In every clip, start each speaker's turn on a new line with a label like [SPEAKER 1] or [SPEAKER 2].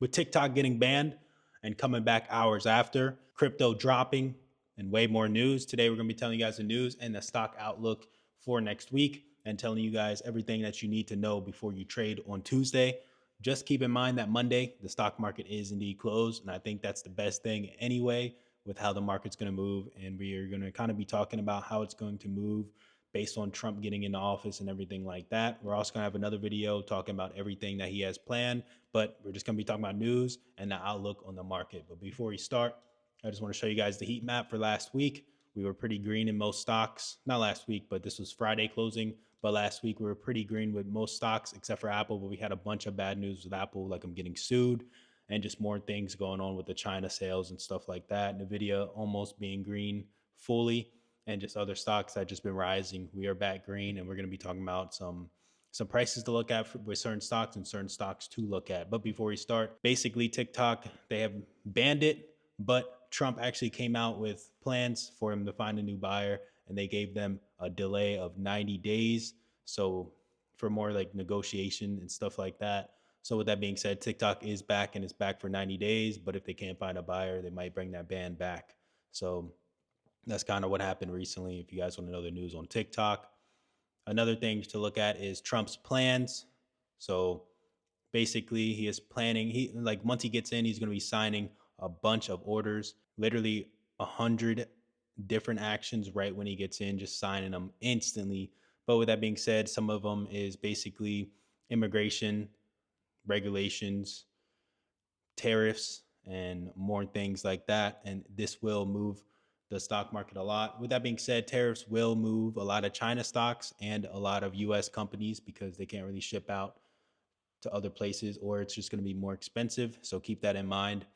[SPEAKER 1] With TikTok getting banned and coming back hours after, crypto dropping, and way more news. Today, we're going to be telling you guys the news and the stock outlook for next week and telling you guys everything that you need to know before you trade on Tuesday. Just keep in mind that Monday, the stock market is indeed closed. And I think that's the best thing anyway, with how the market's going to move. And we are going to kind of be talking about how it's going to move based on Trump getting into office and everything like that. We're also going to have another video talking about everything that he has planned, but we're just going to be talking about news and the outlook on the market. But before we start, I just want to show you guys the heat map for last week. We were pretty green in most stocks. Not last week, but this was Friday closing. But last week we were pretty green with most stocks except for Apple. But we had a bunch of bad news with Apple, like I'm getting sued and just more things going on with the China sales and stuff like that. Nvidia almost being green fully, and just other stocks that just been rising. We are back green, and we're going to be talking about some prices to look at with certain stocks and certain stocks to look at. But before we start, basically TikTok, they have banned it, but Trump actually came out with plans for him to find a new buyer, and they gave them a delay of 90 days. So for more like negotiation and stuff like that. So with that being said, TikTok is back and it's back for 90 days. But if they can't find a buyer, they might bring that ban back. So that's kind of what happened recently. If you guys want to know the news on TikTok, another thing to look at is Trump's plans. So basically, he is planning. He like once he gets in, he's going to be signing a bunch of orders, literally 100 different actions right when he gets in, just signing them instantly. But with that being said, some of them is basically immigration regulations, tariffs, and more things like that. And this will move the stock market a lot. With that being said, tariffs will move a lot of China stocks and a lot of US companies because they can't really ship out to other places, or it's just going to be more expensive. So keep that in mind.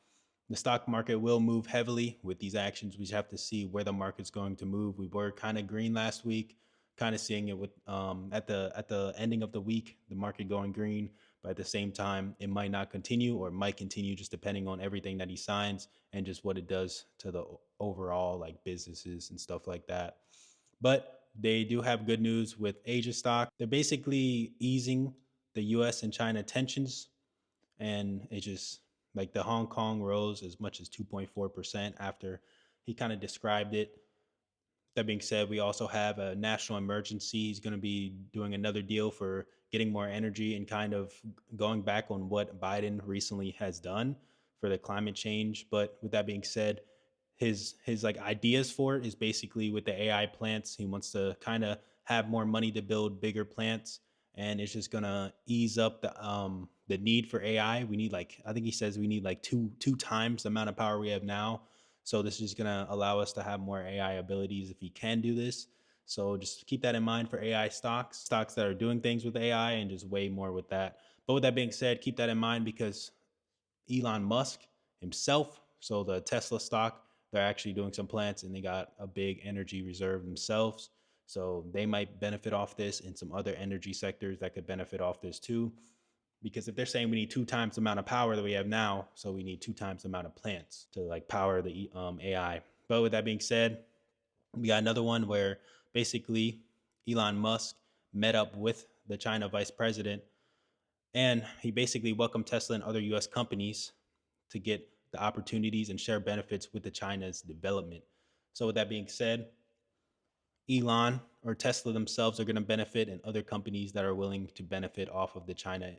[SPEAKER 1] The stock market will move heavily with these actions. We just have to see where the market's going to move. We were kind of green last week, kind of seeing it with at the ending of the week, the market going green. But at the same time, it might not continue or it might continue just depending on everything that he signs and just what it does to the overall like businesses and stuff like that. But they do have good news with Asia stock. They're basically easing the US and China tensions, and it just like the Hong Kong rose as much as 2.4% after he kind of described it. That being said, we also have a national emergency. He's going to be doing another deal for getting more energy and kind of going back on what Biden recently has done for the climate change. But with that being said, his like ideas for it is basically with the AI plants. He wants to kind of have more money to build bigger plants, and it's just gonna ease up the need for AI. We need like I think he says we need like two times the amount of power we have now. So this is going to allow us to have more AI abilities if he can do this. So just keep that in mind for AI stocks that are doing things with AI, and just way more with that. But with that being said, keep that in mind because Elon Musk himself, so the Tesla stock, they're actually doing some plants and they got a big energy reserve themselves. So they might benefit off this, and some other energy sectors that could benefit off this too. Because if they're saying we need two times the amount of power that we have now, so we need two times the amount of plants to like power the AI. But with that being said, we got another one where basically Elon Musk met up with the China vice president, and he basically welcomed Tesla and other US companies to get the opportunities and share benefits with the China's development. So with that being said, Elon or Tesla themselves are going to benefit, and other companies that are willing to benefit off of the China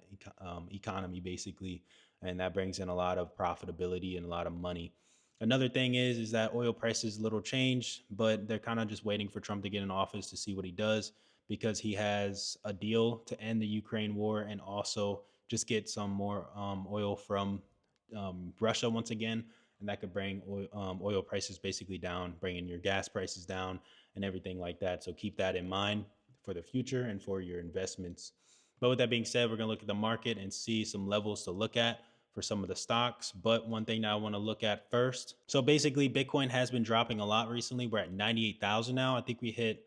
[SPEAKER 1] economy, basically. And that brings in a lot of profitability and a lot of money. Another thing is that oil prices little change, but they're kind of just waiting for Trump to get in office to see what he does, because he has a deal to end the Ukraine war and also just get some more oil from Russia once again. And that could bring oil prices basically down, bringing your gas prices down and everything like that. So keep that in mind for the future and for your investments. But with that being said, we're going to look at the market and see some levels to look at for some of the stocks. But one thing that I want to look at first. So basically, Bitcoin has been dropping a lot recently. We're at 98,000 now. I think we hit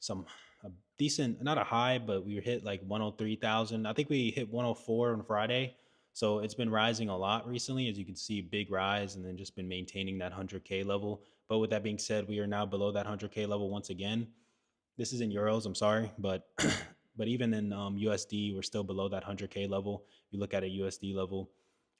[SPEAKER 1] a decent, not a high, but we hit like 103,000. I think we hit 104 on Friday. So it's been rising a lot recently, as you can see, big rise, and then just been maintaining that 100K level. But with that being said, we are now below that 100K level once again. This is in euros, I'm sorry, but but even in USD, we're still below that 100K level. If you look at a USD level,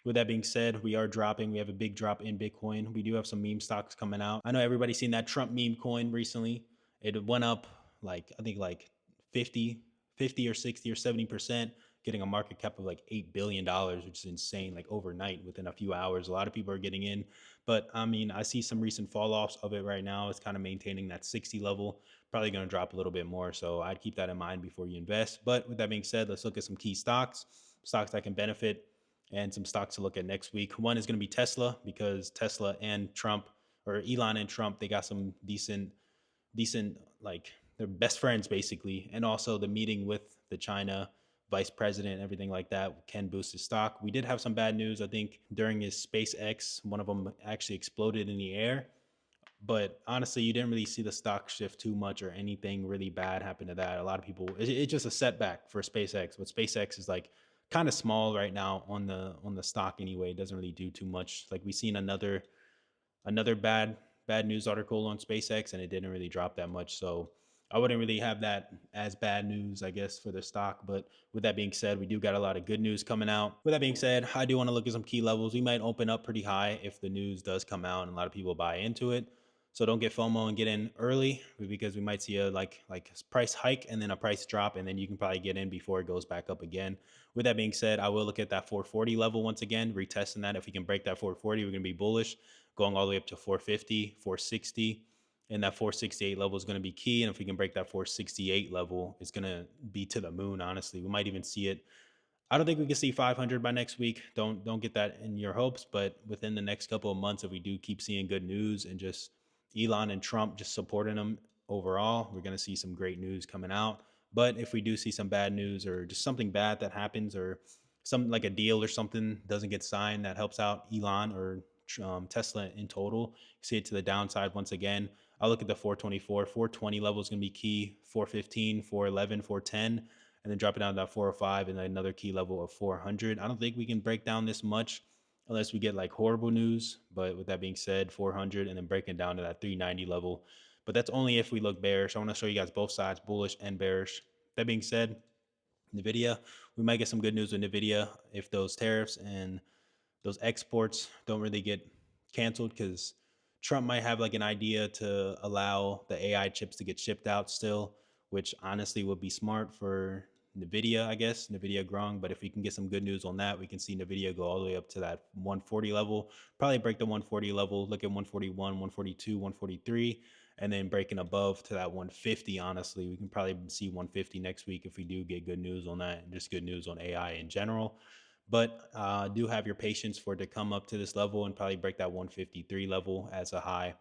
[SPEAKER 1] With that being said, we are dropping. We have a big drop in Bitcoin. We do have some meme stocks coming out. I know everybody's seen that Trump meme coin recently. It went up like, I think like 50, 50 or 60 or 70%, getting a market cap of like $8 billion, which is insane, like overnight within a few hours. A lot of people are getting in. But I mean, I see some recent fall offs of it right now. It's kind of maintaining that 60 level, probably going to drop a little bit more. So I'd keep that in mind before you invest. But with that being said, let's look at some key stocks, stocks that can benefit, and some stocks to look at next week. One is going to be Tesla, because Tesla and Trump, or Elon and Trump, they got some decent, like they're best friends basically. And also the meeting with the China vice president, everything like that can boost his stock. We did have some bad news. I think during his SpaceX, one of them actually exploded in the air. But honestly, you didn't really see the stock shift too much or anything really bad happen to that. A lot of people, it's just a setback for SpaceX. But SpaceX is like kind of small right now on the stock anyway. It doesn't really do too much. Like we seen another bad news article on SpaceX, and it didn't really drop that much. So I wouldn't really have that as bad news, I guess, for the stock. But with that being said, we do got a lot of good news coming out. With that being said, I do want to look at some key levels. We might open up pretty high if the news does come out and a lot of people buy into it. So don't get FOMO and get in early, because we might see a like price hike and then a price drop, and then you can probably get in before it goes back up again. With that being said, I will look at that 440 level once again, retesting that. If we can break that 440, we're going to be bullish, going all the way up to 450, 460. And that 468 level is going to be key. And if we can break that 468 level, it's going to be to the moon, honestly. We might even see it. I don't think we can see 500 by next week. Don't get that in your hopes. But within the next couple of months, if we do keep seeing good news and just Elon and Trump just supporting them overall, we're going to see some great news coming out. But if we do see some bad news or just something bad that happens, or something like a deal or something doesn't get signed that helps out Elon or Tesla in total, see it to the downside once again. I'll look at the 424, 420 level is going to be key, 415, 411, 410, and then drop it down to that 405 and then another key level of 400. I don't think we can break down this much unless we get like horrible news. But with that being said, 400 and then breaking down to that 390 level. But that's only if we look bearish. I want to show you guys both sides, bullish and bearish. That being said, NVIDIA, we might get some good news with NVIDIA if those tariffs and those exports don't really get canceled, because Trump might have like an idea to allow the AI chips to get shipped out still, which honestly would be smart for NVIDIA, I guess, NVIDIA growing. But if we can get some good news on that, we can see NVIDIA go all the way up to that 140 level, probably break the 140 level, look at 141, 142, 143, and then breaking above to that 150. Honestly, we can probably see 150 next week if we do get good news on that, and just good news on AI in general. But do have your patience for it to come up to this level and probably break that 153 level as a high.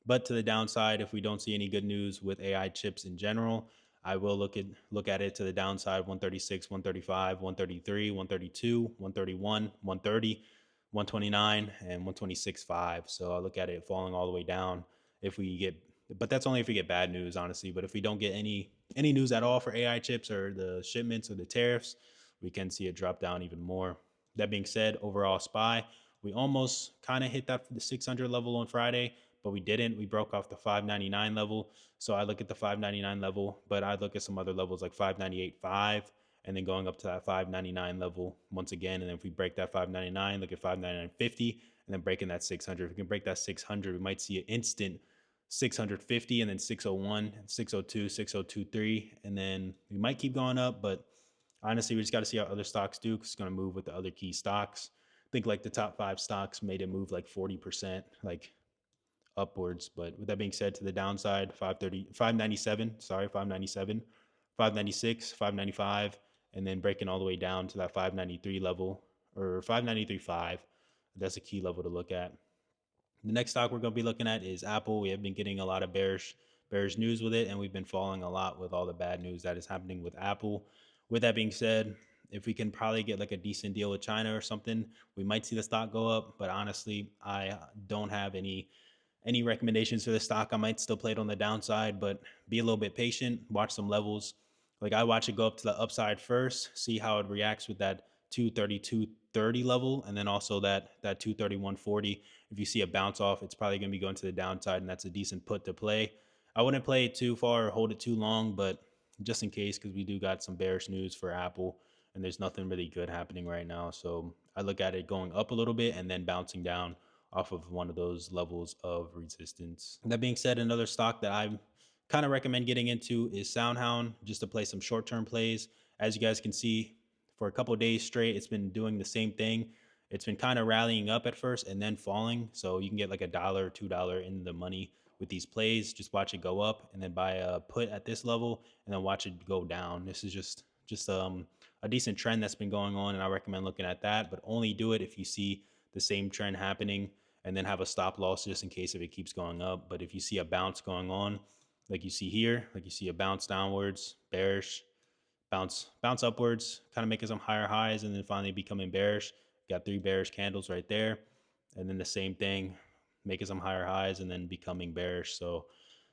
[SPEAKER 1] But to the downside, if we don't see any good news with AI chips in general, I will look at it to the downside: 136, 135, 133, 132, 131, 130, 129, and 126.5. So I look at it falling all the way down if we get, but that's only if we get bad news, honestly. But if we don't get any news at all for AI chips or the shipments or the tariffs, we can see it drop down even more. That being said, overall SPY, we almost kind of hit that the 600 level on Friday, but we didn't. We broke off the 599 level. So I look at the 599 level, but I look at some other levels like 598.5, and then going up to that 599 level once again. And then if we break that 599, look at 599.50, and then breaking that 600. If we can break that 600, we might see an instant 650, and then 601, 602, 602.3, and then we might keep going up. But honestly, we just got to see how other stocks do, because it's going to move with the other key stocks. I think like the top 5 stocks made it move like 40%, like upwards. But with that being said, to the downside, 597, 596, 595, and then breaking all the way down to that 593 level, or 593.5. That's a key level to look at. The next stock we're going to be looking at is Apple. We have been getting a lot of bearish news with it, and we've been falling a lot with all the bad news that is happening with Apple. With that being said, if we can probably get like a decent deal with China or something, we might see the stock go up. But honestly, I don't have any recommendations for the stock. I might still play it on the downside, but be a little bit patient, watch some levels. Like I watch it go up to the upside first, see how it reacts with that 230 level, and then also that 231.40. If you see a bounce off, it's probably going to be going to the downside, and that's a decent put to play. I wouldn't play it too far or hold it too long, but just in case, because we do got some bearish news for Apple, and there's nothing really good happening right now. So I look at it going up a little bit and then bouncing down off of one of those levels of resistance. That being said, another stock that I kind of recommend getting into is SoundHound, just to play some short-term plays. As you guys can see, for a couple days straight, it's been doing the same thing. It's been kind of rallying up at first and then falling. So you can get like $1 or $2 in the money with these plays. Just watch it go up and then buy a put at this level and then watch it go down. This is just a decent trend that's been going on, and I recommend looking at that, but only do it if you see the same trend happening, and then have a stop loss just in case if it keeps going up. But if you see a bounce going on, like you see here, like you see a bounce downwards, bearish, bounce upwards, kind of making some higher highs, and then finally becoming bearish. Got 3 bearish candles right there, and then the same thing, making some higher highs and then becoming bearish. So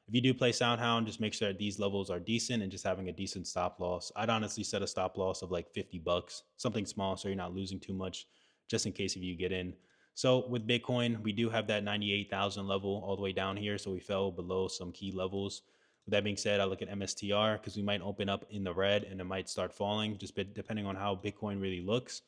[SPEAKER 1] if you do play SoundHound, just make sure that these levels are decent and just having a decent stop loss. I'd honestly set a stop loss of like $50, something small, so you're not losing too much, just in case if you get in. So with Bitcoin, we do have that 98,000 level all the way down here. So we fell below some key levels. With that being said, I look at MSTR because we might open up in the red and it might start falling, just depending on how Bitcoin really looks.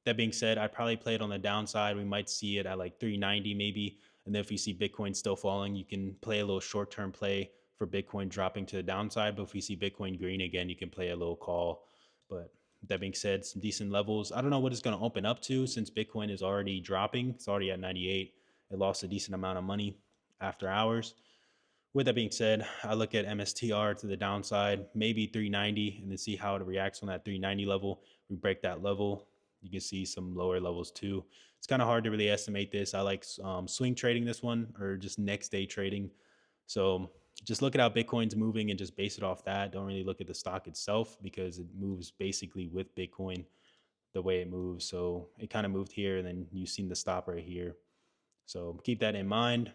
[SPEAKER 1] That being said, I'd probably play it on the downside. We might see it at like 390 maybe. And then if you see Bitcoin still falling, you can play a little short-term play for Bitcoin dropping to the downside. But if you see Bitcoin green again, you can play a little call. But that being said, some decent levels. I don't know what it's going to open up to since Bitcoin is already dropping. It's already at 98. It lost a decent amount of money after hours. With that being said, I look at MSTR to the downside, maybe 390, and then see how it reacts on that 390 level. We break that level. You can see some lower levels too. It's kind of hard to really estimate this. I like swing trading this one, or just next day trading. So just look at how Bitcoin's moving and just base it off that. Don't really look at the stock itself because it moves basically with Bitcoin the way it moves. So it kind of moved here, and then you've seen the stop right here. So keep that in mind.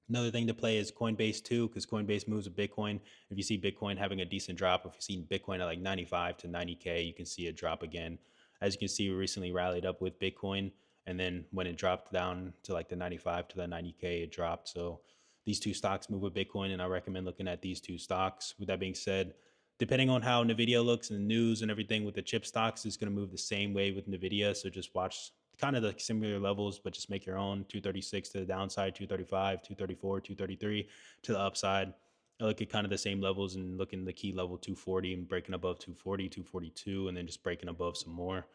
[SPEAKER 1] Another thing to play is Coinbase too, because Coinbase moves with Bitcoin. If you see Bitcoin having a decent drop, if you see Bitcoin at like 95 to 90K, you can see it drop again. As you can see, we recently rallied up with Bitcoin, and then when it dropped down to like the 95 to the 90K, it dropped. So these two stocks move with Bitcoin, and I recommend looking at these two stocks. With that being said, depending on how Nvidia looks and the news and everything with the chip stocks, is going to move the same way with Nvidia. So just watch kind of the similar levels, but just make your own. 236 to the downside, 235, 234, 233 to the upside. I look at kind of the same levels and looking the key level 240 and breaking above 240, 242, and then just breaking above some more.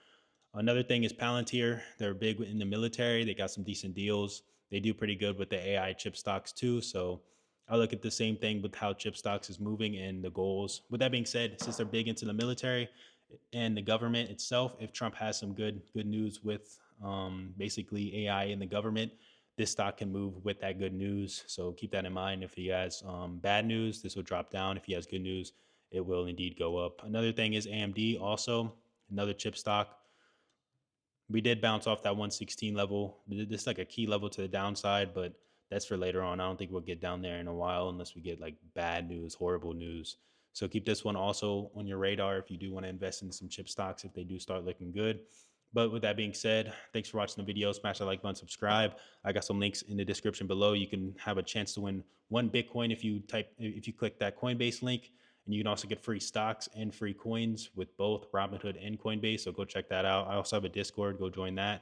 [SPEAKER 1] Another thing is Palantir. They're big in the military. They got some decent deals. They do pretty good with the AI chip stocks too. So I look at the same thing with how chip stocks is moving and the goals. With that being said, since they're big into the military and the government itself, if Trump has some good news with basically AI in the government, this stock can move with that good news. So keep that in mind. If he has bad news, this will drop down. If he has good news, it will indeed go up. Another thing is AMD, also another chip stock. We did bounce off that 116 level. This is like a key level to the downside, but that's for later on. I don't think we'll get down there in a while unless we get like bad news, horrible news. So keep this one also on your radar if you do want to invest in some chip stocks if they do start looking good. But with that being said, thanks for watching the video. Smash that like button, subscribe. I got some links in the description below. You can have a chance to win 1 Bitcoin if you click that Coinbase link. And you can also get free stocks and free coins with both Robinhood and Coinbase. So go check that out. I also have a Discord. Go join that.